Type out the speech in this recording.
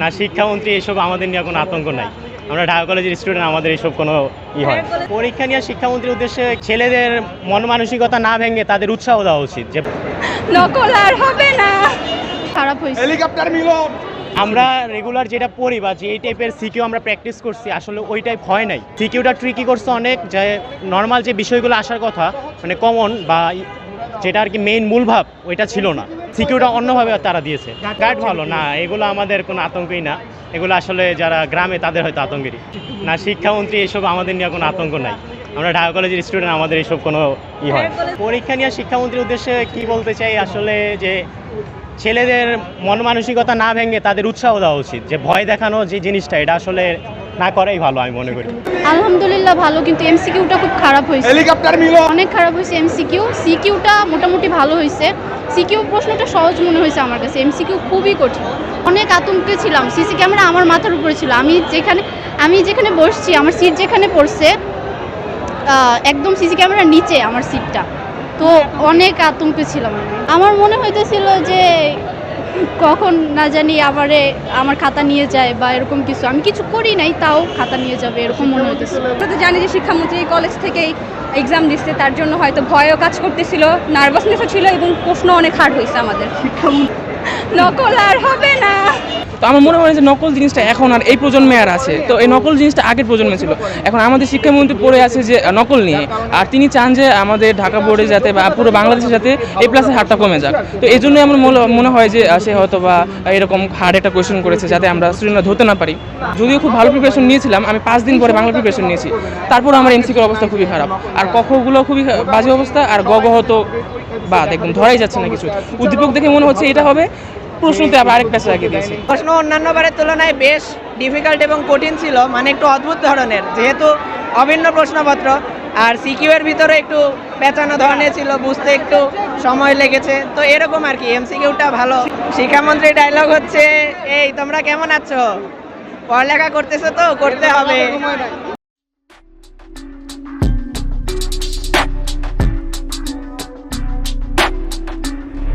না, শিক্ষামন্ত্রী এসব আমাদের নিয়ে কোনো আতঙ্ক নাই। আমরা ঢাকা কলেজের স্টুডেন্ট, আমাদের এসব কোনো হয়। পরীক্ষা নিয়ে শিক্ষামন্ত্রীর উদ্দেশ্যে ছেলেদের মন মানসিকতা না ভেঙে তাদের উৎসাহ দেওয়া উচিত যে নকল আর হবে না। খারাপ হয়েছে। হেলিকপ্টার মিলন। আমরা রেগুলার যেটা পড়ি বা যে এই টাইপের সিকিউ আমরা প্র্যাকটিস করছি, আসলে ওই টাইপ হয় নাই। সিকিউটা ট্রিকি করছে অনেক, যে নর্মাল যে বিষয়গুলো আসার কথা মানে কমন বা যেটা আর কি মেইন মূল ভাব ওইটা ছিল না। সিকিউটা অন্যভাবে তারা দিয়েছে। গাইড ভালো না, এগুলো আমাদের কোনো আতঙ্কই না। এগুলো আসলে যারা গ্রামে তাদের হয়তো আতঙ্কেরই। না, শিক্ষামন্ত্রী এসব আমাদের নিয়ে কোনো আতঙ্ক নাই। আমরা ঢাকা কলেজের স্টুডেন্ট, আমাদের এসব কোনো হয়। পরীক্ষা নিয়ে শিক্ষামন্ত্রীর উদ্দেশ্যে কি বলতে চাই আসলে, যে ছেলেদের মন মানসিকতা না ভেঙে তাদের উৎসাহ দেওয়া উচিত। যে ভয় দেখানো যে জিনিসটা, এটা আসলে না করাই ভালো আমি মনে করি। আলহামদুলিল্লাহ ভালো, কিন্তু এমসিকিউটা খুব খারাপ হয়েছে। হেলিকপ্টার মিলন। অনেক খারাপ হয়েছে সিকিউটা মোটামুটি ভালো হয়েছে। সিকিউ প্রশ্নটা সহজ মনে হয়েছে আমার কাছে, এমসিকিউ খুবই কঠিন। অনেক আতঙ্কে ছিলাম। সিসি ক্যামেরা আমার মাথার উপরে ছিল। আমি যেখানে বসছি, আমার সিট যেখানে পড়ছে একদম সিসি ক্যামেরার নিচে আমার সিটটা। তো অনেক আতঙ্কে ছিলাম আমার মনে হইতেছিল যে কখন না জানি আমার খাতা নিয়ে যায় বা এরকম কিছু। আমি কিছু করি নাই, তাও খাতা নিয়ে যাবে এরকম মনে হইতেছিল। আমরা তো জানি যে শিক্ষামন্ত্রী কলেজ থেকেই এক্সাম দিচ্ছে, তার জন্য হয়তো ভয়ও কাজ করতেছিল, নার্ভাসনেসও ছিল এবং প্রশ্ন অনেক হার্ড হয়েছে আমাদের। নকল আর হবে না। তো আমার মনে হয় যে নকল জিনিসটা এখন আর এই প্রজন্মে আর আছে। তো এই নকল জিনিসটা আগের প্রজন্মে ছিল, এখন আমাদের শিক্ষামন্ত্রী পড়ে আছে যে নকল নিয়ে। আর তিনি চান যে আমাদের ঢাকা বোর্ডে যাতে বা পুরো বাংলাদেশে যাতে A+-এর হারটা কমে যাক। তো এই জন্যই আমার মনে হয় যে সে হয়তো বা এরকম হার্ড একটা কোয়েশ্চেন করেছে যাতে আমরা স্টুডেন্টরা ধরতে না পারি। যদিও খুব ভালো প্রিপারেশন নিয়েছিলাম, আমি 5 দিন পরে বাংলা প্রিপারেশন নিয়েছি, তারপর আমার এমসিকিউর অবস্থা খুবই খারাপ। আর কখগুলো খুবই বাজে অবস্থা, আর গগহ তো বাদ, একদম ধরাই যাচ্ছে না কিছু। উদ্দীপক দেখে মনে হচ্ছে এটা হবে, প্রশ্নতে আবার আরেক প্যাচে লাগিয়ে দিয়েছে। প্রশ্ন অন্যান্য বারের তুলনায় বেশ ডিফিকাল্ট এবং কঠিন ছিল, মানে একটু অদ্ভুত ধরনের, যেহেতু অভিন্ন প্রশ্নপত্র। আর সিকিউ এর ভিতরে একটু পেঁচানো ধরনের ছিল, বুঝতে একটু সময় লেগেছে। তো এরকম আর কি, এমসিকিউটা ভালো। শিক্ষামন্ত্রী ডায়লগ হচ্ছে, এই তোমরা কেমন আছো, পড়ালেখা করতেছো তো, করতে হবে।